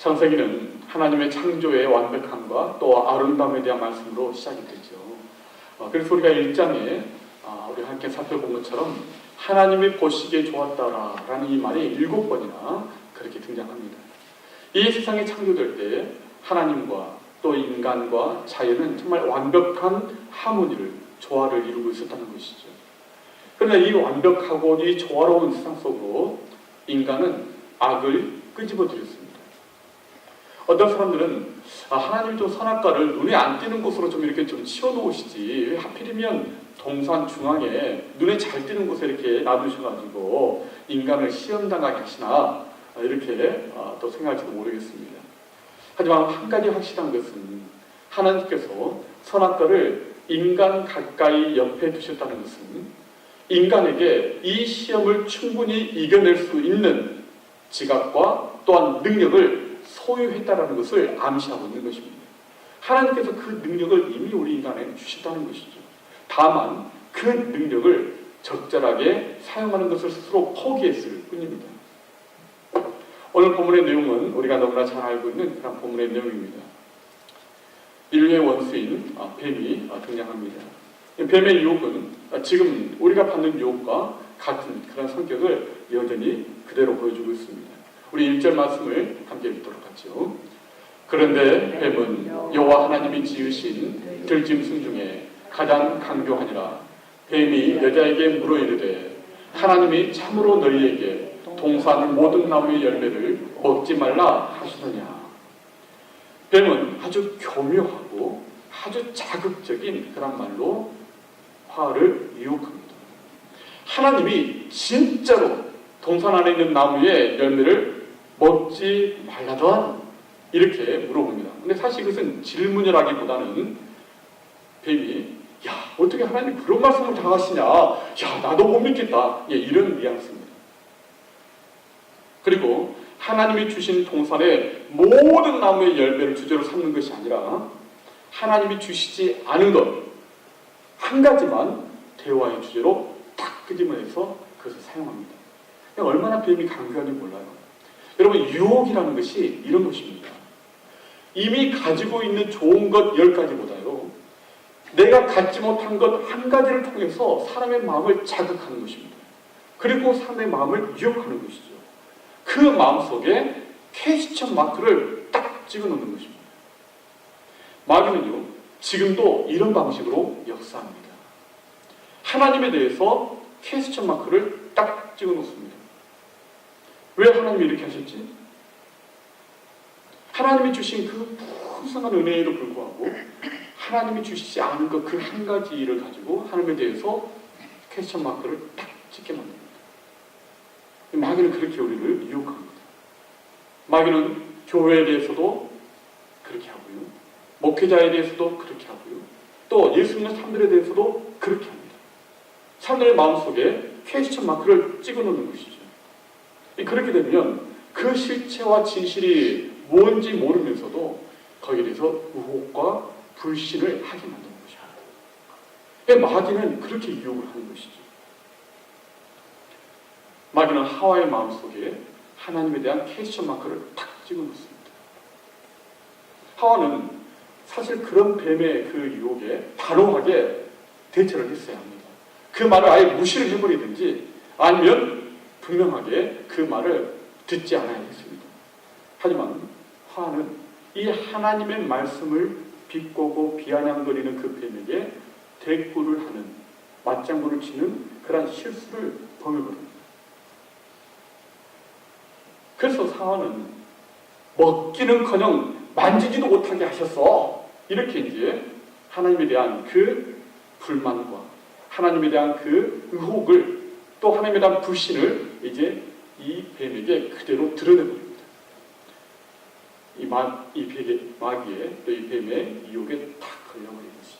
창세기는 하나님의 창조의 완벽함과 또 아름다움에 대한 말씀으로 시작이 되죠. 그래서 우리가 1장에 우리가 함께 살펴본 것처럼 하나님이 보시기에 좋았다라는 이 말이 7번이나 그렇게 등장합니다. 이 세상이 창조될 때 하나님과 또 인간과 자연은 정말 완벽한 하모니를, 조화를 이루고 있었다는 것이죠. 그러나 이 완벽하고 이 조화로운 세상 속으로 인간은 악을 끄집어들였습니다. 어떤 사람들은 하나님이 좀 선악과를 눈에 안 띄는 곳으로 좀 이렇게 좀 치워놓으시지 왜 하필이면 동산 중앙에 눈에 잘 띄는 곳에 이렇게 놔두셔가지고 인간을 시험당하게 하시나 이렇게 또 생각할지도 모르겠습니다. 하지만 한 가지 확실한 것은 하나님께서 선악과를 인간 가까이 옆에 두셨다는 것은 인간에게 이 시험을 충분히 이겨낼 수 있는 지각과 또한 능력을 소유했다는 것을 암시하고 있는 것입니다. 하나님께서 그 능력을 이미 우리 인간에게 주셨다는 것이죠. 다만 그 능력을 적절하게 사용하는 것을 스스로 포기했을 뿐입니다. 오늘 본문의 내용은 우리가 너무나 잘 알고 있는 그런 본문의 내용입니다. 인류의 원수인 뱀이 등장합니다. 뱀의 유혹은 지금 우리가 받는 유혹과 같은 그런 성격을 여전히 그대로 보여주고 있습니다. 우리 1절 말씀을 함께 읽도록 하죠. 그런데 뱀은 여호와 하나님이 지으신 들짐승 중에 가장 강교하니라. 뱀이 여자에게 물어 이르되 하나님이 참으로 너희에게 동산 모든 나무의 열매를 먹지 말라 하시느냐. 뱀은 아주 교묘하고 아주 자극적인 그런 말로 화를 유혹합니다. 하나님이 진짜로 동산 안에 있는 나무의 열매를 먹지 말라던 이렇게 물어봅니다. 근데 사실 그것은 질문이라기보다는 뱀이 야 어떻게 하나님 그런 말씀을 다 하시냐, 야 나도 못 믿겠다, 이런 뉘앙스입니다. 그리고 하나님이 주신 동산의 모든 나무의 열매를 주제로 삼는 것이 아니라 하나님이 주시지 않은 것 한 가지만 대화의 주제로 딱 끄집어내서 그것을 사용합니다. 얼마나 뱀이 강교한지 몰라요. 여러분, 유혹이라는 것이 이런 것입니다. 이미 가지고 있는 좋은 것 10가지보다요 내가 갖지 못한 것 한 가지를 통해서 사람의 마음을 자극하는 것입니다. 그리고 사람의 마음을 유혹하는 것이죠. 그 마음속에 퀘스천 마크를 딱 찍어놓는 것입니다. 마귀는요 지금도 이런 방식으로 역사합니다. 하나님에 대해서 퀘스천 마크를 딱 찍어놓습니다. 왜 하나님이 이렇게 하셨지? 하나님이 주신 그 풍성한 은혜에도 불구하고 하나님이 주시지 않은 것 그 한 가지를 가지고 하나님에 대해서 퀘스천 마크를 딱 찍게 만듭니다. 마귀는 그렇게 우리를 유혹합니다. 마귀는 교회에 대해서도 그렇게 하고요, 목회자에 대해서도 그렇게 하고요, 또 예수 믿는 사람들에 대해서도 그렇게 합니다. 사람들의 마음속에 퀘스천 마크를 찍어놓는 것이죠. 그렇게 되면 그 실체와 진실이 뭔지 모르면서도 거기에 대해서 의혹과 불신을 하게 만드는 것이죠. 마귀는 그렇게 유혹을 하는 것이죠. 마귀는 하와의 마음속에 하나님에 대한 퀘스천 마크를 탁 찍어놓습니다. 하와는 사실 그런 뱀의 그 유혹에 단호하게 대처를 했어야 합니다. 그 말을 아예 무시를 해버리든지 아니면 분명하게 그 말을 듣지 않아야 했습니다. 하지만 하와는 이 하나님의 말씀을 비꼬고 비아냥거리는 그 뱀에게 대꾸를 하는, 맞장구를 치는 그런 실수를 범해버립니다. 그래서 하와는 먹기는커녕 만지지도 못하게 하셨어, 이렇게 이제 하나님에 대한 그 불만과 하나님에 대한 그 의혹을 또 하나님에 대한 불신을 이제 이 뱀에게 그대로 드러내버립니다. 이 마귀의 또 이 뱀의 유혹에 탁 걸려버린 것이죠.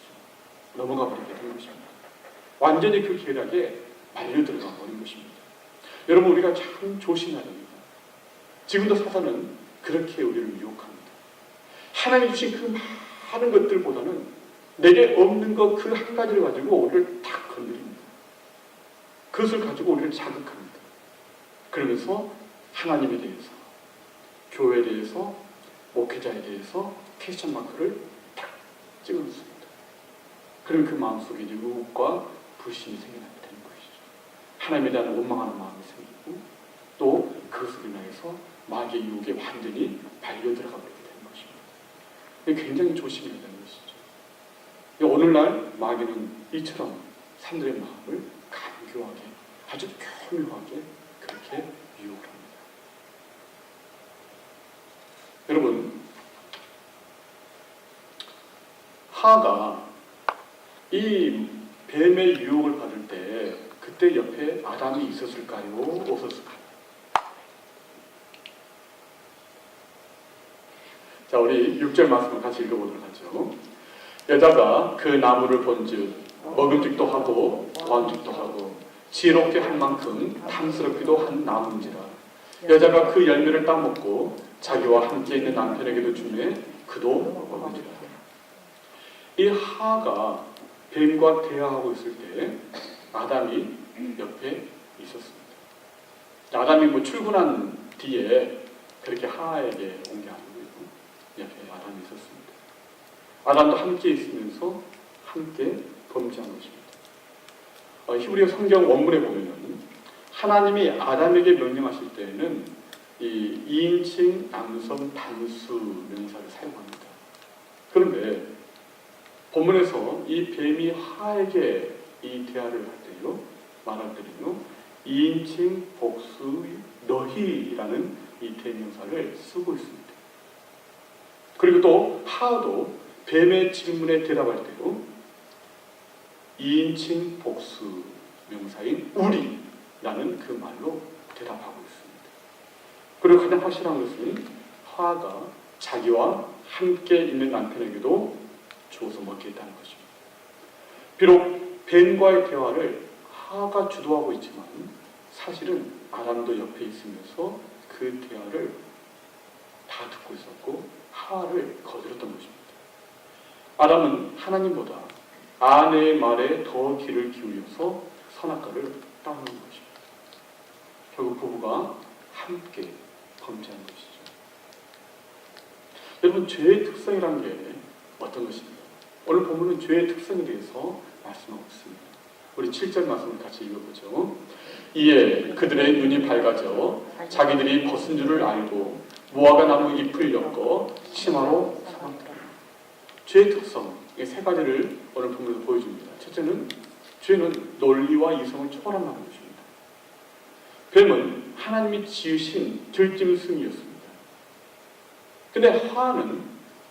넘어가 버리게 된 것입니다. 완전히 그 계략에 말려 들어가 버린 것입니다. 여러분, 우리가 참 조심해야 됩니다. 지금도 사단은 그렇게 우리를 유혹합니다. 하나님이 주신 그 많은 것들보다는 내게 없는 것 그 한 가지를 가지고 우리를 탁 건드립니다. 그것을 가지고 우리를 자극합니다. 그러면서 하나님에 대해서, 교회에 대해서, 목회자에 대해서 퀘스천 마크를 딱 찍어놓습니다. 그러면 그 마음속에 유혹과 불신이 생겨나게 되는 것이죠. 하나님에 대한 원망하는 마음이 생기고 또 그것으로 인해서 마귀의 유혹에 완전히 발려 들어가 버리게 되는 것입니다. 굉장히 조심해야 되는 것이죠. 오늘날 마귀는 이처럼 사람들의 마음을 간교하게 아주 교묘하게 그렇게 유혹을 합니다. 여러분, 하가 이 뱀의 유혹을 받을 때 그때 옆에 아담이 있었을까요? 없었을까요? 자, 우리 6절 말씀을 같이 읽어보도록 하죠. 여자가 그 나무를 본즉 먹음직도 하고 보암직도 하고 지혜롭게 할 만큼 탐스럽기도 한 나무인지라. 여자가 그 열매를 따먹고 자기와 함께 있는 남편에게도 주매 그도 먹은지라. 이 하가 뱀과 대화하고 있을 때 아담이 옆에 있었습니다. 아담이 출근한 뒤에 그렇게 하에게 온 게 아니고요. 옆에 아담이 있었습니다. 아담도 함께 있으면서 함께 범죄한 것입니다. 히브리어 성경 원문에 보면 하나님이 아담에게 명령하실 때에는 이 2인칭 남성 단수 명사를 사용합니다. 그런데 본문에서 이 뱀이 하에게 이 대화를 할 때요, 말할 때는요, 2인칭 복수 너희라는 이 대명사를 쓰고 있습니다. 그리고 또 하도 뱀의 질문에 대답할 때도 2인칭 복수 명사인 우리라는 그 말로 대답하고 있습니다. 그리고 가장 확실한 것은 하가 자기와 함께 있는 남편에게도 주어서 먹겠다는 것입니다. 비록 뱀과의 대화를 하가 주도하고 있지만 사실은 아담도 옆에 있으면서 그 대화를 다 듣고 있었고 하를 거들었던 것입니다. 아담은 하나님보다 아내의 말에 더 귀를 기울여서 선악과를 따먹는 것입니다. 결국 부부가 함께 범죄한 것이죠. 여러분, 죄의 특성이라는 게 어떤 것입니까? 오늘 본문은 죄의 특성에 대해서 말씀하고 있습니다. 우리 7절 말씀을 같이 읽어보죠. 이에 그들의 눈이 밝아져 자기들이 벗은 줄을 알고 무화과 나무 잎을 엮어 치마로 삼았더라. 죄의 특성, 이 세 가지를 오늘 본문에서 보여줍니다. 첫째는 죄는 논리와 이성을 초월한다는 것입니다. 뱀은 하나님이 지으신 들짐승이었습니다. 근데 하는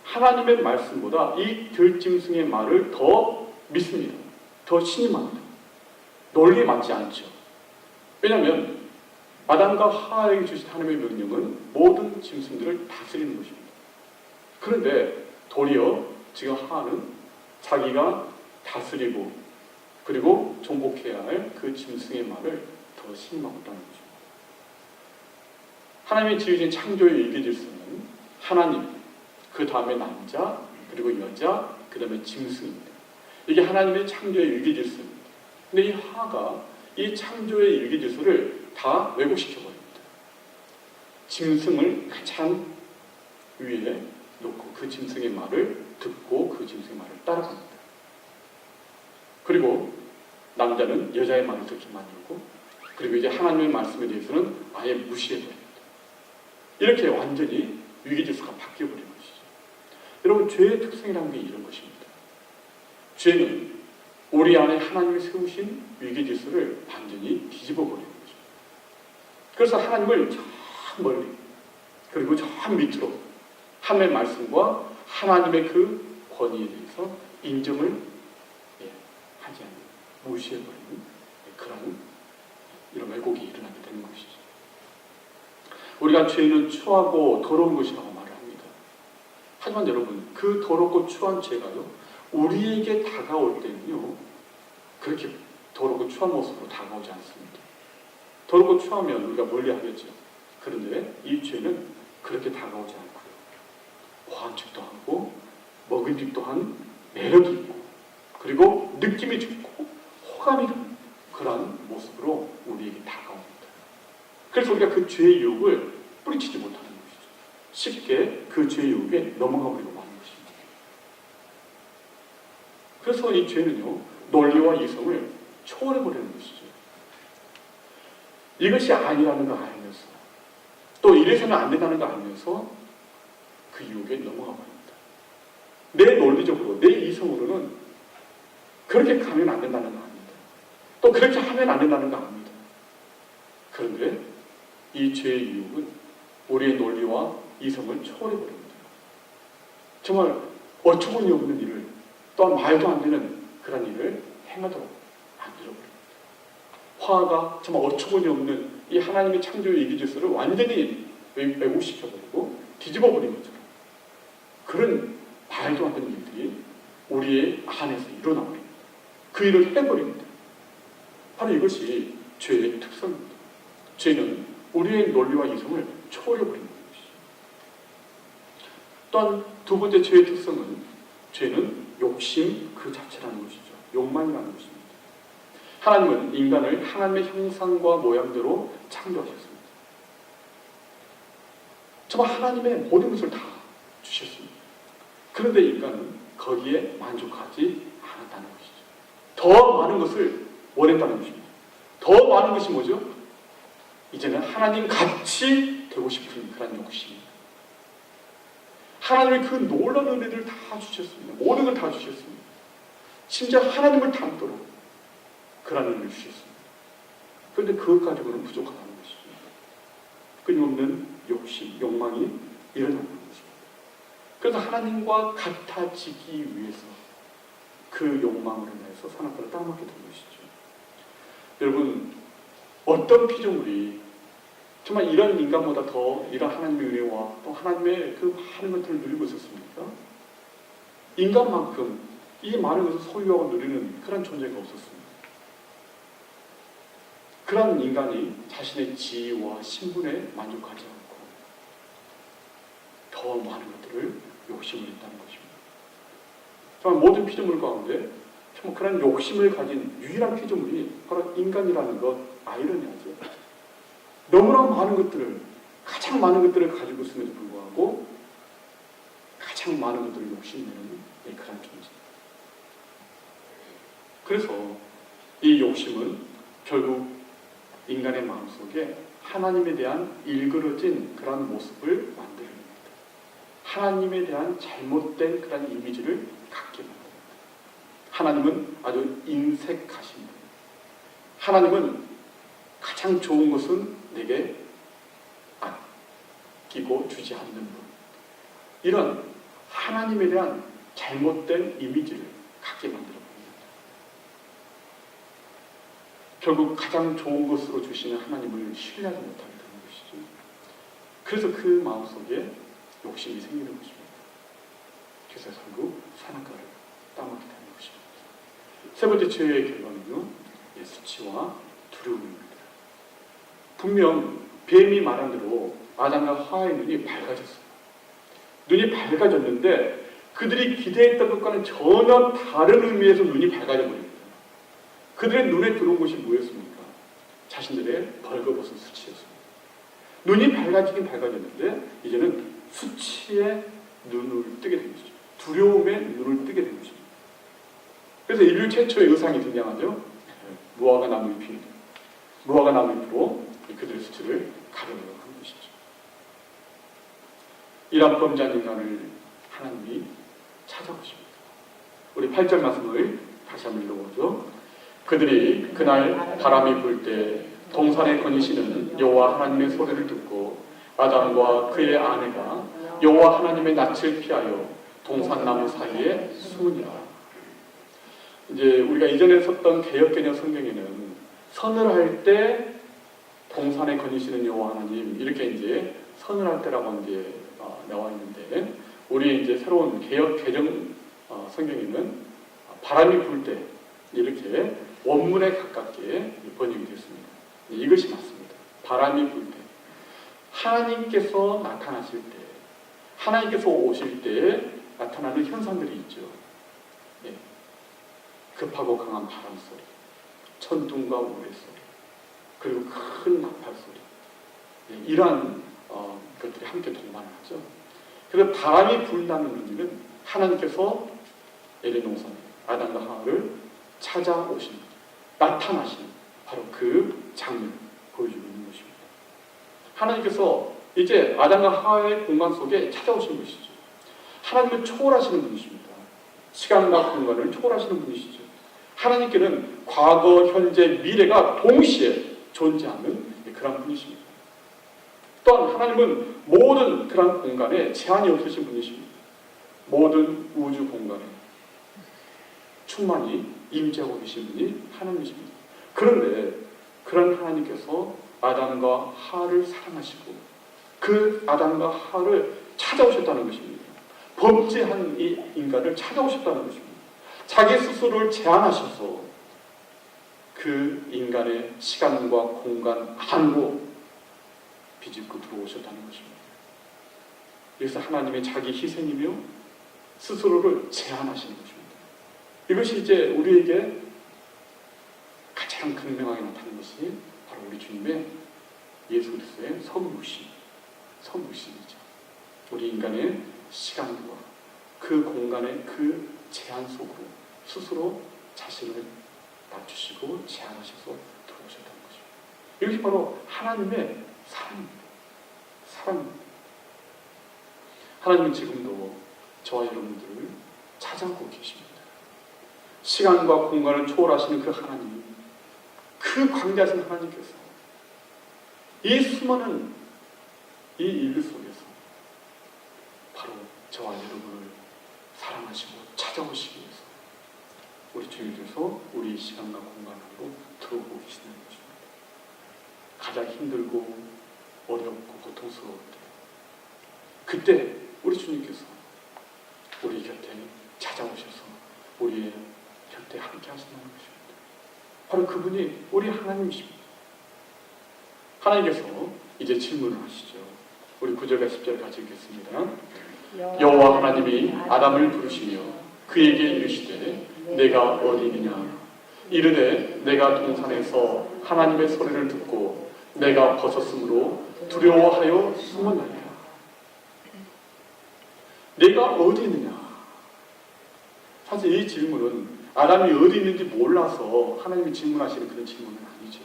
하나님의 말씀보다 이 들짐승의 말을 더 믿습니다. 더 신임합니다. 논리에 맞지 않죠. 왜냐하면 아담과 하에게 주신 하나님의 명령은 모든 짐승들을 다스리는 것입니다. 그런데 도리어 지금 하는 자기가 다스리고 그리고 정복해야 할 그 짐승의 말을 더 신임하고 있다는 것입니다. 하나님이 지으신 창조의 일계질서는 하나님, 그 다음에 남자, 그리고 여자, 그 다음에 짐승입니다. 이게 하나님의 창조의 일계질서입니다. 근데 이 하가 이 창조의 일계질서를 다 왜곡시켜버립니다. 짐승을 가장 위에 놓고 그 짐승의 말을 듣고 그 짐승의 말을 따라갑니다. 그리고 남자는 여자의 말을 듣게 만들고 그리고 이제 하나님의 말씀에 대해서는 아예 무시해버립니다. 이렇게 완전히 위계질서가 바뀌어버린 것이죠. 여러분, 죄의 특성이라는 게 이런 것입니다. 죄는 우리 안에 하나님이 세우신 위계질서를 완전히 뒤집어버리는 것입니다. 그래서 하나님을 저 멀리 그리고 저 밑으로 하나님의 말씀과 하나님의 그 권위에 대해서 인정을 하지 않는, 무시해버리는 그런 이런 왜곡이 일어나게 되는 것이죠. 우리가 죄는 추하고 더러운 것이라고 말을 합니다. 하지만 여러분, 그 더럽고 추한 죄가요, 우리에게 다가올 때는요, 그렇게 더럽고 추한 모습으로 다가오지 않습니다. 더럽고 추하면 우리가 멀리하겠죠. 그런데 이 죄는 그렇게 다가오지 않고요, 보완직도 하고 먹음직도 한 매력이 있고 그리고 느낌이 좋고 호감이 가는 그런 모습으로 우리에게 다가옵니다. 그래서 우리가 그 죄의 유혹을 뿌리치지 못하는 것이죠. 쉽게 그 죄의 유혹에 넘어가 버리고 마는 것입니다. 그래서 이 죄는요, 논리와 이성을 초월해버리는 것이죠. 이것이 아니라는 걸 알면서, 또 이래서는 안 된다는 걸 알면서 그 유혹에 넘어가 버립니다. 내 논리적으로, 내 이성으로는 그렇게 가면 안 된다는 거 압니다. 또 그렇게 하면 안 된다는 거 압니다. 그런데 이 죄의 유혹은 우리의 논리와 이성을 초월해버립니다. 정말 어처구니 없는 일을, 또한 말도 안 되는 그런 일을 행하도록 만들어버립니다. 화가 정말 어처구니 없는 이 하나님의 창조의 이기질서를 완전히 왜곡시켜버리고 뒤집어버린 것처럼 그런 말도 안 되는 일들이 우리의 안에서 일어나버립니다. 그 일을 해버립니다. 바로 이것이 죄의 특성입니다. 죄는 우리의 논리와 이성을 초월해버리는 것이죠. 또한 두 번째 죄의 특성은, 죄는 욕심 그 자체라는 것이죠. 욕망이라는 것입니다. 하나님은 인간을 하나님의 형상과 모양대로 창조하셨습니다. 정말 하나님의 모든 것을 다 주셨습니다. 그런데 인간은 거기에 만족하지 않았다는 것이죠. 더 많은 것을 원했다는 것입니다. 더 많은 것이 뭐죠? 이제는 하나님 같이 되고 싶은 그런 욕심입니다. 하나님의 그 놀라운 은혜를 다 주셨습니다. 모든 걸 다 주셨습니다. 심지어 하나님을 닮도록 그런 은혜를 주셨습니다. 그런데 그것 가지고는 부족하다는 것이죠. 끊임없는 욕심, 욕망이 일어나는 것입니다. 그래서 하나님과 같아지기 위해서 그 욕망으로 인해서 선악과를 따먹게 된 것이죠. 여러분, 어떤 피조물이 정말 이런 인간보다 더 이런 하나님의 은혜와 또 하나님의 그 많은 것들을 누리고 있었습니까? 인간만큼 이 많은 것을 소유하고 누리는 그런 존재가 없었습니다. 그런 인간이 자신의 지위와 신분에 만족하지 않고 더 많은 것들을 욕심을 했다는 것입니다. 정말 모든 피조물 가운데 정말 그런 욕심을 가진 유일한 피조물이 바로 인간이라는 것, 아이러니하죠. 너무나 많은 것들을, 가장 많은 것들을 가지고 있음에도 불구하고 가장 많은 것들을 욕심내는 그런 존재. 그래서 이 욕심은 결국 인간의 마음속에 하나님에 대한 일그러진 그런 모습을 만들어냅니다. 하나님에 대한 잘못된 그런 이미지를 갖게 만듭니다. 하나님은 아주 인색하신 분. 하나님은 가장 좋은 것은 내게 아끼고 주지 않는 분. 이런 하나님에 대한 잘못된 이미지를 갖게 만들어 봅니다. 결국 가장 좋은 것으로 주시는 하나님을 신뢰하지 못하게 되는 것이죠. 그래서 그 마음속에 욕심이 생기는 것입니다. 그래서 결국 선악과를 따먹게 되는 것입니다. 세 번째 죄의 결과는요, 수치와 두려움입니다. 분명 뱀이 말한 대로 아담과 하와의 눈이 밝아졌어요. 눈이 밝아졌는데 그들이 기대했던 것과는 전혀 다른 의미에서 눈이 밝아져 버립니다. 그들의 눈에 들어온 것이 뭐였습니까? 자신들의 벌거벗은 수치였습니다. 눈이 밝아지긴 밝아졌는데 이제는 수치에 눈을 뜨게 된 것이죠. 두려움에 눈을 뜨게 된 것입니다. 그래서 인류 최초의 의상이 등장하죠. 무화과 나무 잎입니다. 무화과 나무 잎으로 그들의 수치를 가려내려고 하는 것이죠. 이런 범죄한 인간을 하나님이 찾아보십니다. 우리 8절 말씀을 다시 한번 읽어보죠. 그들이 그날 바람이 불 때 동산에 거니시는 여호와 하나님의 소리를 듣고 아담과 그의 아내가 여호와 하나님의 낯을 피하여 동산나무 사이에 숨으니라. 이제 우리가 이전에 썼던 개역개념 성경에는 선을 할 때 동산에 거니시는 여호와 하나님 이렇게 이제 선을 할 때라고 이제 나와 있는데 우리 이제 새로운 개역개정 성경에는 바람이 불 때 이렇게 원문에 가깝게 번역이 됐습니다. 이것이 맞습니다. 바람이 불 때 하나님께서 나타나실 때 하나님께서 오실 때 나타나는 현상들이 있죠. 예. 급하고 강한 바람 소리, 천둥과 우레 소리, 그리고 큰 나팔 소리. 예. 이러한 그것들이 함께 동반을 하죠. 그래서 바람이 불나는 의미는 하나님께서 에덴동산 아담과 하와를 찾아오시는, 나타나시는 바로 그 장면을 보여주고 있는 것입니다. 하나님께서 이제 아담과 하와의 공간 속에 찾아오신 것이죠. 하나님은 초월하시는 분이십니다. 시간과 공간을 초월하시는 분이시죠. 하나님께는 과거, 현재, 미래가 동시에 존재하는 그런 분이십니다. 또한 하나님은 모든 그런 공간에 제한이 없으신 분이십니다. 모든 우주 공간에 충만히 임재하고 계신 분이 하나님이십니다. 그런데 그런 하나님께서 아담과 하와를 사랑하시고 그 아담과 하와를 찾아오셨다는 것입니다. 범죄한 이 인간을 찾아오셨다는 것입니다. 자기 스스로를 제한하셔서 그 인간의 시간과 공간 안으로 비집고 들어오셨다는 것입니다. 그래서 하나님의 자기 희생이며 스스로를 제한하시는 것입니다. 이것이 이제 우리에게 가장 극명하게 나타나는 것이 바로 우리 주님의 예수 그리스도의 성육신이죠. 우리 인간의 시간과 그 공간의 그 제한 속으로 스스로 자신을 낮추시고 제한하셔서 들어오셨다는 것입니다. 이것이 바로 하나님의 사랑입니다. 하나님은 지금도 저와 여러분들을 찾아오고 계십니다. 시간과 공간을 초월하시는 그 하나님, 그 광대하신 하나님께서 이 수많은 이 인류 속에서 바로 저와 여러분을 사랑하시고 찾아오시기 위해서 우리 주님께서 우리 시간과 공간으로 들어오고 계시는 것입니다. 가장 힘들고 어렵고 고통스러울 때, 그때 우리 주님께서 우리 곁에 찾아오셔서 우리의 곁에 함께 하신다는 것입니다. 바로 그분이 우리 하나님이십니다. 하나님께서 이제 질문을 하시죠. 우리 9절과 10절 같이 읽겠습니다. 여호와 하나님이 아담을 부르시며 그에게 이르시되 내가 어디 있느냐? 이르되 내가 동산에서 하나님의 소리를 듣고 내가 벗었으므로 두려워하여 숨었나이다. 내가 어디 있느냐? 사실 이 질문은 아담이 어디 있는지 몰라서 하나님이 질문하시는 그런 질문은 아니죠.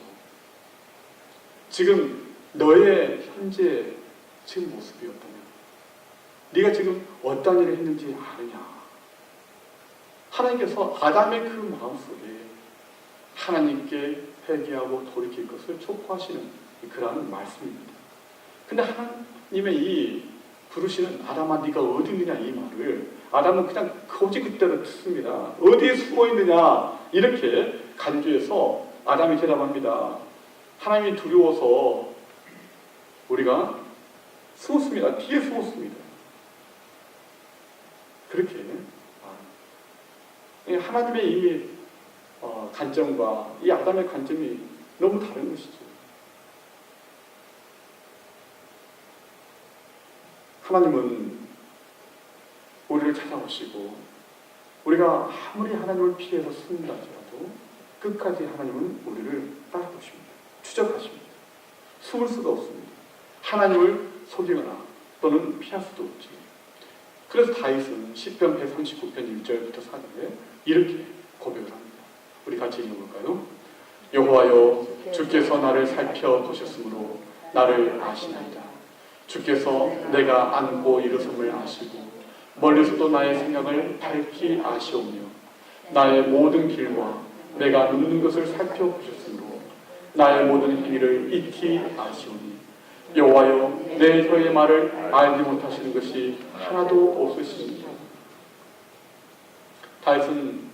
지금 너의 현재 지금 모습이었다면 네가 지금 어떤 일을 했는지 아느냐? 하나님께서 아담의 그 마음속에 하나님께 회개하고 돌이킬 것을 촉구하시는 그러한 말씀입니다. 근데 하나님의 이 부르시는 아담아 네가 어디 있느냐 이 말을 아담은 그냥 거지 그대로 듣습니다. 어디에 숨어 있느냐 이렇게 간주해서 아담이 대답합니다. 하나님이 두려워서 우리가 숨었습니다. 뒤에 숨었습니다. 그렇게 하나님의 이 관점과 이 아담의 관점이 너무 다른 것이죠. 하나님은 우리를 찾아오시고 우리가 아무리 하나님을 피해서 숨는다 할지라도 끝까지 하나님은 우리를 따라오십니다. 추적하십니다. 숨을 수가 없습니다. 하나님을 속이거나 또는 피할 수도 없죠. 그래서 다윗은 시편 139편 1절부터 4절에 이렇게 고백을 합니다. 우리 같이 읽어볼까요? 여호와여 주께서 나를 살펴보셨으므로 나를 아시나이다. 주께서 내가 앉고 일어섬을 아시고 멀리서도 나의 생각을 밝히 아시오며 나의 모든 길과 내가 눕는 것을 살펴보셨으므로 나의 모든 행위를 익히 아시오니 여호와여 내 혀의 말을 알지 못하시는 것이 하나도 없으시니라. 다윗은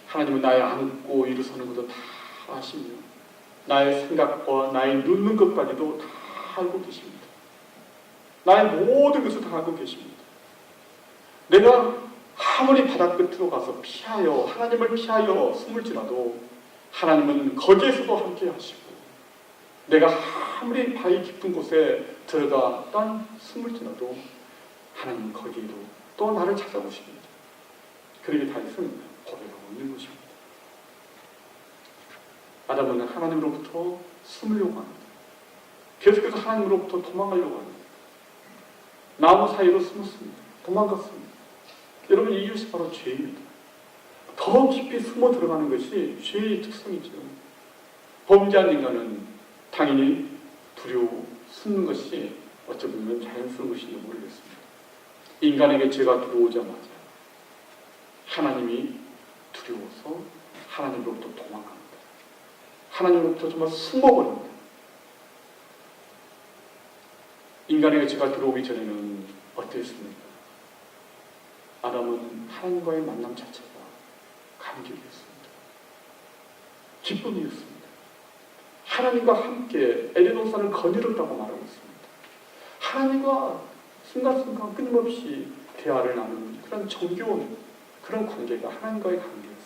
하나님은 나의 앉고 일어서는 것도 다 아시며 나의 생각과 나의 눕는 것까지도 다 알고 계십니다. 나의 모든 것을 다 알고 계십니다. 내가 아무리 바다 끝으로 가서 피하여 하나님을 피하여 숨을지라도 하나님은 거기에서도 함께 하시고 내가 아무리 바위 깊은 곳에 들어가 딴 숨을지라도 하나님은 거기에도 또 나를 찾아오십니다. 그러게 다윗은 고백하고 있는 것입니다. 아담은 하나님으로부터 숨으려고 합니다. 계속해서 하나님으로부터 도망가려고 합니다. 나무 사이로 숨었습니다. 도망갔습니다. 여러분, 이것이 바로 죄입니다. 더 깊이 숨어 들어가는 것이 죄의 특성이죠. 범죄한 인간은 당연히 두려워 숨는 것이 어찌 보면 자연스러운 것인지 모르겠습니다. 인간에게 죄가 들어오자마자 하나님이 두려워서 하나님으로부터 도망갑니다. 하나님으로부터 정말 숨어버립니다. 인간에게 죄가 들어오기 전에는 어땠습니까? 아담은 하나님과의 만남 자체가 감격이었습니다. 기쁨이었습니다. 하나님과 함께 에덴 동산을 거닐었다고 말하고 있습니다. 하나님과 순간순간 끊임없이 대화를 나누는 그런 정겨운 그런 관계가 하나님과의 관계였습니다.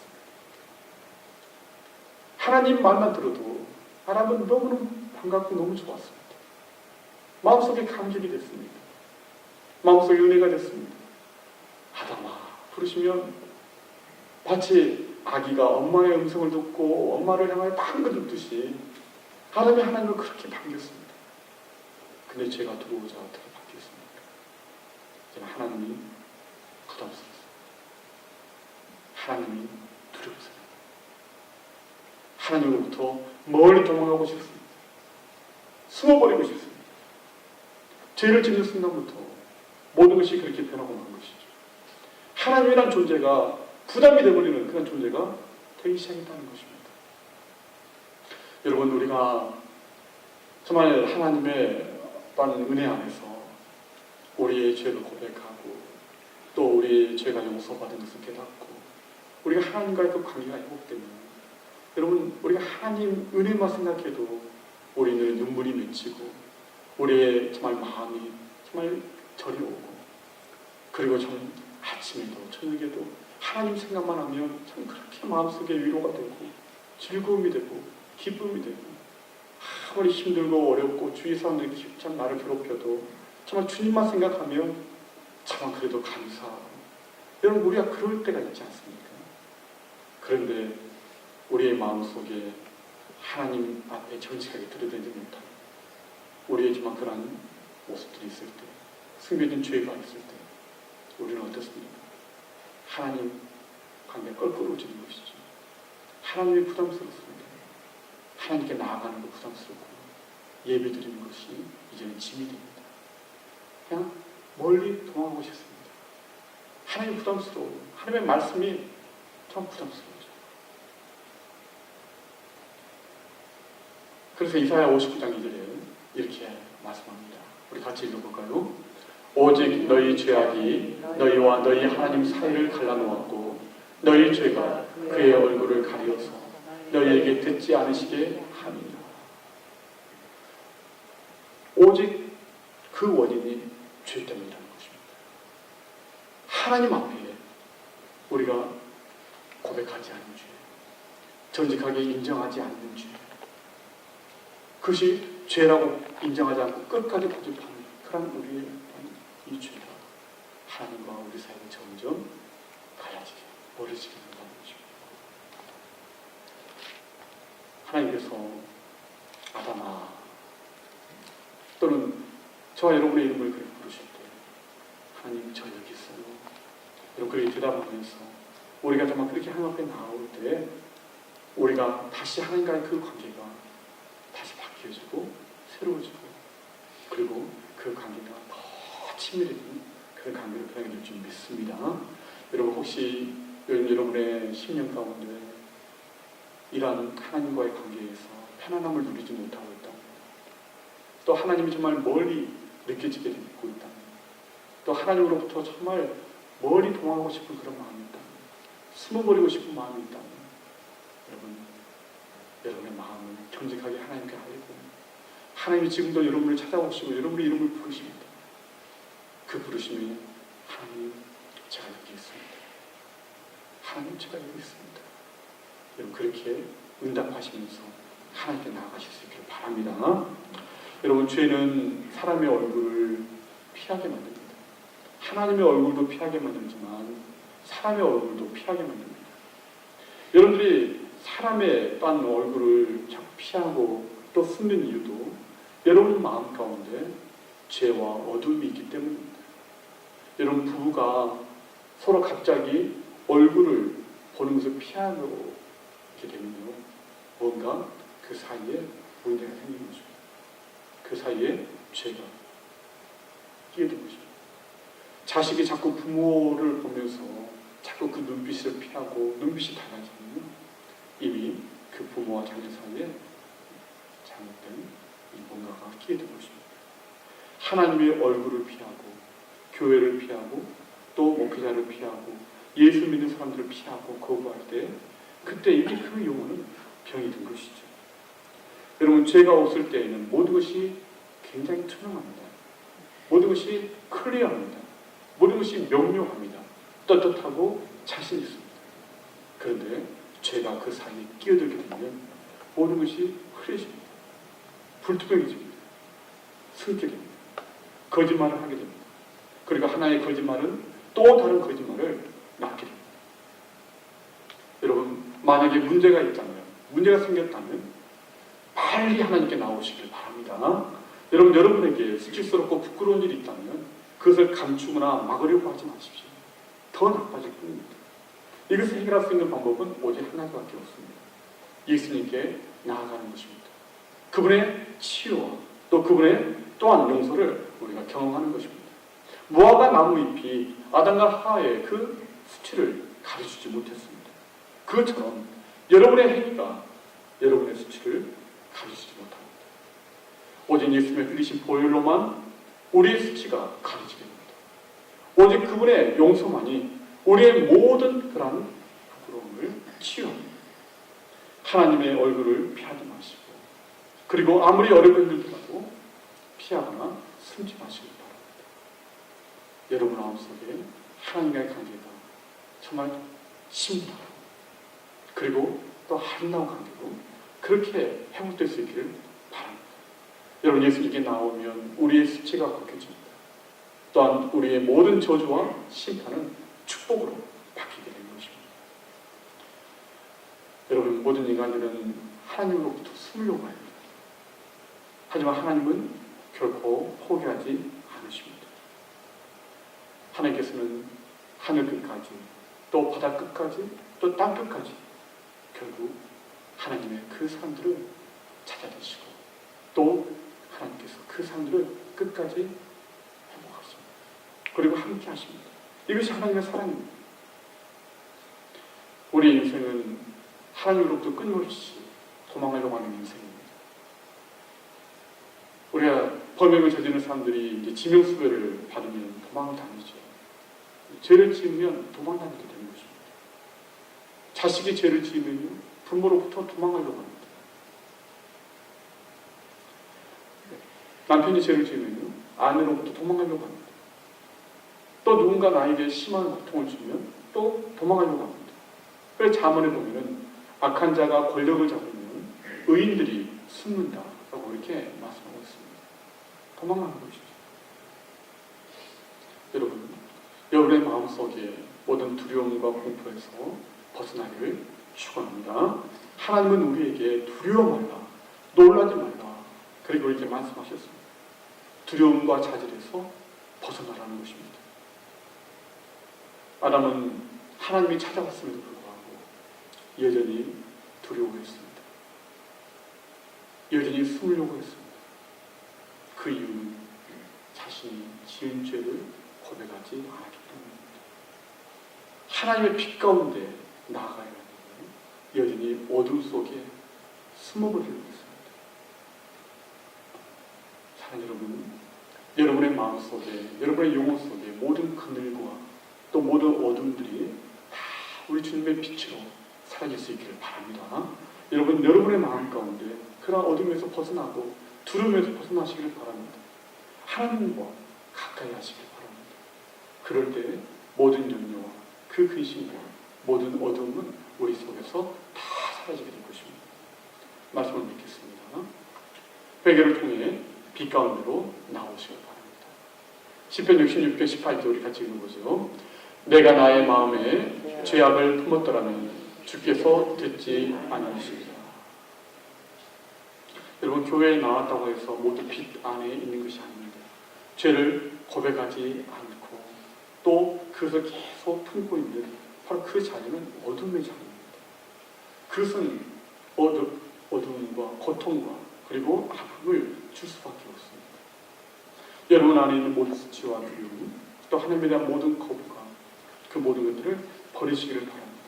하나님 말만 들어도 아담은 너무너무 반갑고 너무 좋았습니다. 마음속에 감격이 됐습니다. 마음속에 은혜가 됐습니다. 아담아 부르시면 마치 아기가 엄마의 음성을 듣고 엄마를 향하여 방긋 웃듯이 아담이 하나님을 그렇게 반겼습니다. 근데 죄가 들어오자 어떻게 바뀌었습니까? 이제 하나님이 부담스러웠습니다. 하나님이 두려웠습니다. 하나님으로부터 멀리 도망가고 싶습니다. 숨어버리고 싶습니다. 죄를 짓는 순간부터 모든 것이 그렇게 변하고 만 것이죠. 하나님이란 존재가 부담이 되어버리는 그런 존재가 되기 시작했다는 것입니다. 여러분, 우리가 정말 하나님의 어떤 은혜 안에서 우리의 죄를 고백하고 또 우리의 죄가 용서받은 것을 깨닫고 우리가 하나님과의 그 관계가 회복되면 여러분, 우리가 하나님 은혜만 생각해도 우리는 눈물이 맺히고 우리의 정말 마음이 정말 저리오고 그리고 좀 아침에도 저녁에도 하나님 생각만 하면 참 그렇게 마음속에 위로가 되고 즐거움이 되고 기쁨이 되고 아무리 힘들고 어렵고 주위 사람들이 참 나를 괴롭혀도 정말 주님만 생각하면 참 그래도 감사하고 여러분, 우리가 그럴 때가 있지 않습니까? 그런데 우리의 마음속에 하나님 앞에 정직하게 들여다보지 못하고 우리의 정말 그런 모습들이 있을 때 숨겨진 죄가 있을 때 우리는 어떻습니까? 하나님 관계가 껄끄러워지는 것이죠. 하나님이 부담스럽습니다. 하나님께 나아가는 거 부담스럽고 예배 드리는 것이 이제는 짐이 됩니다. 그냥 멀리 도망가고 싶습니다. 하나님 부담스러워요. 하나님의 말씀이 참 부담스러워요. 그래서 이사야 59장 2절에 이렇게 말씀합니다. 우리 같이 읽어볼까요? 오직 너희 죄악이 너희와 너희 하나님 사이를 갈라놓았고 너희 죄가 그의 얼굴을 가리어서 너희에게 듣지 않으시게 하니라. 오직 그 원인이 죄 때문이라는 것입니다. 하나님 앞에 우리가 고백하지 않는 죄, 정직하게 인정하지 않는 죄, 그것이 죄라고 인정하지 않고 끝까지 고집하는 그런 우리의 이 죄가 하나님과 우리 사이가 점점 갈라지게 멀어지게 된다는 것입니다. 하나님께서 아담아 또는 저와 여러분의 이름을 그렇게 부르실 때 하나님 저 여기 있어요. 여러분 그렇게 대답하면서 우리가 정말 그렇게 하나님 앞에 나올 때 우리가 다시 하나님과의 그 관계가 다시 바뀌어지고 새로워지고 그리고 그 관계가 더 친밀해지는 그런 관계로 변하게 될 줄 믿습니다. 여러분 혹시 여러분의 심령 가운데 이러한 하나님과의 관계에서 편안함을 누리지 못하고 있다면 또 하나님이 정말 멀리 느껴지게 되고 있다면 또 하나님으로부터 정말 멀리 도망가고 싶은 그런 마음이 있다면 숨어버리고 싶은 마음이 있다면 여러분의 마음을 정직하게 하나님께 알고 하나님이 지금도 여러분을 찾아오시고 여러분의 이름을 부르십니다. 그 부르심이 하나님 제가 여기 있습니다. 하나님 제가 여기 있습니다. 여러분 그렇게 응답하시면서 하나님께 나아가실 수 있기를 바랍니다. 여러분 죄는 사람의 얼굴을 피하게 만듭니다. 하나님의 얼굴도 피하게 만들지만 사람의 얼굴도 피하게 만듭니다. 여러분들이 사람의 딴 얼굴을 자꾸 피하고 또 숨는 이유도 여러분 마음 가운데 죄와 어둠이 있기 때문입니다. 여러분 부부가 서로 갑자기 얼굴을 보는 것을 피하게 되면요, 뭔가 그 사이에 문제가 생기는 거죠. 그 사이에 죄가 끼어든 거죠. 자식이 자꾸 부모를 보면서 자꾸 그 눈빛을 피하고 눈빛이 달라지면 이미 그 부모와 자녀 사이에 잘못된 뭔가가 끼어든 것입니다. 하나님의 얼굴을 피하고 교회를 피하고 또 목회자를 피하고 예수 믿는 사람들을 피하고 거부할 때 그때 이미 그 영혼은 병이 든 것이죠. 여러분, 죄가 없을 때에는 모든 것이 굉장히 투명합니다. 모든 것이 클리어합니다. 모든 것이 명료합니다. 떳떳하고 자신 있습니다. 그런데 죄가 그 사이에 끼어들게 되면 모든 것이 흐려집니다. 불투명해집니다. 숨게 됩니다. 거짓말을 하게 됩니다. 그리고 하나의 거짓말은 또 다른 거짓말을 낳게 됩니다. 여러분, 만약에 문제가 있다면, 문제가 생겼다면 빨리 하나님께 나오시길 바랍니다. 여러분, 여러분에게 수치스럽고 부끄러운 일이 있다면 그것을 감추거나 막으려고 하지 마십시오. 더 나빠질 뿐입니다. 이것을 해결할 수 있는 방법은 오직 하나밖에 없습니다. 예수님께 나아가는 것입니다. 그분의 치유와 또 그분의 또한 용서를 우리가 경험하는 것입니다. 무화과 나무 잎이 아담과 하와의 그 수치를 가려주지 못했습니다. 그것처럼 여러분의 행위가 여러분의 수치를 가려주지 못합니다. 오직 예수님의 흘리신 보혈로만 우리의 수치가 가려지게 됩니다. 오직 그분의 용서만이 우리의 모든 그러한 부끄러움을 치유합니다. 하나님의 얼굴을 피하지 마시고, 그리고 아무리 어렵게 힘들더라도 피하거나 숨지 마시기 바랍니다. 여러분 마음속에 하나님과의 관계가 정말 심리하고 그리고 또 아름다운 관계로 그렇게 회복될 수 있기를 바랍니다. 여러분, 예수님께 나오면 우리의 수치가 벗겨집니다. 또한 우리의 모든 저주와 심판은 축복으로 바뀌게 되는 것입니다. 여러분, 모든 인간들은 하나님으로부터 숨으려고 합니다. 하지만 하나님은 결코 포기하지 않으십니다. 하나님께서는 하늘 끝까지, 또 바다 끝까지, 또 땅 끝까지 결국 하나님의 그 사람들을 찾아내시고 또 하나님께서 그 사람들을 끝까지 회복하십니다. 그리고 함께 하십니다. 이것이 하나님의 사랑입니다. 우리 인생은 하나님으로부터 끊임없이 도망가려고 하는 인생입니다. 우리가 범행을 저지르는 사람들이 이제 지명수배를 받으면 도망을 다니죠. 죄를 지으면 도망 다니게 되는 것입니다. 자식이 죄를 지으면 부모로부터 도망가려고 합니다. 남편이 죄를 지으면 아내로부터 도망가려고 합니다. 또 누군가 나에게 심한 고통을 주면 또 도망가려고 합니다. 그래서 잠언에 보면은 악한 자가 권력을 잡으면 의인들이 숨는다라고 이렇게 말씀하고 있습니다. 도망가는 것이죠. 여러분, 여러분의 마음속에 모든 두려움과 공포에서 벗어나기를 축원합니다. 하나님은 우리에게 두려워 말라, 놀라지 말라, 그리고 이렇게 말씀하셨습니다. 두려움과 자질에서 벗어나라는 것입니다. 아담은 하나님이 찾아왔음에도 불구하고 여전히 두려워했습니다. 여전히 숨으려고 했습니다. 그 이유는 자신이 지은 죄를 고백하지 않았기 때문입니다. 하나님의 빛 가운데 나아가야 하는 여전히 어둠 속에 숨어버리고 있습니다. 사랑하는 여러분, 여러분의 마음속에, 여러분의 영혼 속에 모든 그늘과 또 모든 어둠들이 다 우리 주님의 빛으로 사라질 수 있기를 바랍니다. 여러분, 여러분의 마음 가운데 그런 어둠에서 벗어나고 두려움에서 벗어나시기를 바랍니다. 하나님과 가까이 하시길 바랍니다. 그럴 때 모든 염려와 그 근심과 모든 어둠은 우리 속에서 다 사라지게 될 것입니다. 말씀을 믿겠습니다. 회개를 통해 빛 가운데로 나오시길 바랍니다. 시편 66편 18절 우리 같이 읽어보죠. 내가 나의 마음에 죄악을 품었더라면 주께서 듣지 아니하시리라. 여러분, 교회에 나왔다고 해서 모두 빛 안에 있는 것이 아닙니다. 죄를 고백하지 않고 또 그것을 계속 품고 있는 바로 그 자리는 어둠의 자리입니다. 그것은 어둠과 고통과 그리고 아픔을 줄 수밖에 없습니다. 여러분 안에 있는 모든 수치와 두려움, 또 하나님에 대한 모든 거부감, 그 모든 것들을 버리시기를 바랍니다.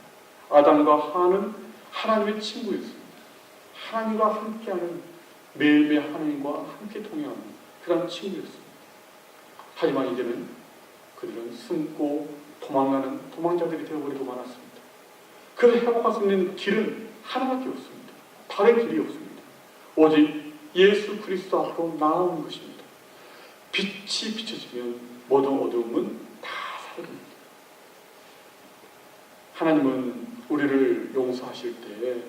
아담과 하와는 하나님의 친구였습니다. 하나님과 함께하는, 매일매일 하나님과 함께 동행하는 그런 친구였습니다. 하지만 이제는 그들은 숨고 도망가는 도망자들이 되어버리고 말았습니다. 그를 회복할 수 있는 길은 하나밖에 없습니다. 다른 길이 없습니다. 오직 예수 그리스도 앞으로 나아오는 것입니다. 빛이 비춰지면 모든 어두움은 다 사라집니다. 하나님은 우리를 용서하실 때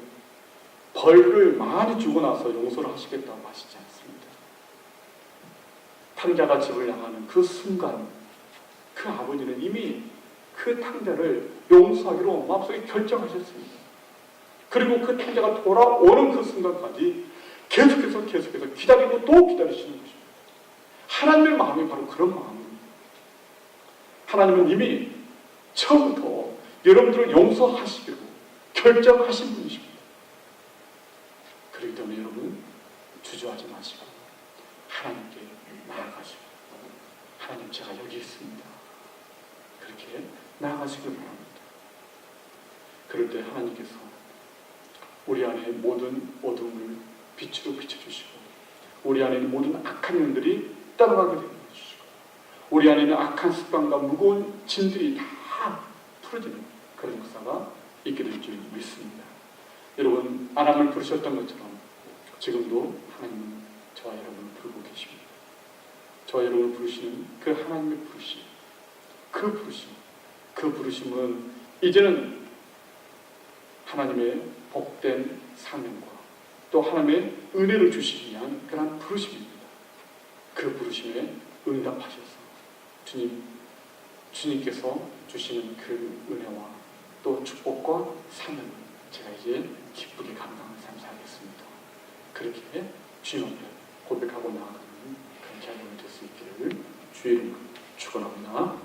벌을 많이 주고 나서 용서를 하시겠다고 하시지 않습니다. 탕자가 집을 나가는 그 순간 그 아버지는 이미 그 탕자를 용서하기로 마음속에 결정하셨습니다. 그리고 그 탕자가 돌아오는 그 순간까지 계속해서 기다리고 또 기다리시는 것입니다. 하나님의 마음이 바로 그런 마음입니다. 하나님은 이미 처음부터 여러분들을 용서하시기로 결정하신 분이십니다. 그렇기 때문에 여러분 주저하지 마시고 하나님께 나아가시고, 하나님 제가 여기 있습니다, 그렇게 나아가시길 바랍니다. 그럴 때 하나님께서 우리 안에 모든 어둠을 빛으로 비춰주시고, 우리 안에 있는 모든 악한 영들이 떠나가게 되어 주시고, 우리 안에 있는 악한 습관과 무거운 짐들이 다 풀어지는 그런 역사가 있게 될 줄 믿습니다. 여러분 아람을 부르셨던 것처럼 지금도 하나님은 저와 여러분을 부르고 계십니다. 저와 여러분을 부르시는 그 하나님의 부르심, 그 부르심은 이제는 하나님의 복된 사명과 또 하나님의 은혜를 주시기 위한 그런 부르심입니다. 그 부르심에 응답하셔서 주님께서 주시는 그 은혜와 또 축복과 사명을 제가 이제 기쁘게 감당하는 삶 살겠습니다. 그렇게 주님 앞에 고백하고 나아가는 그런 자녀가 될 수 있기를 주의 이름으로 축원합니다.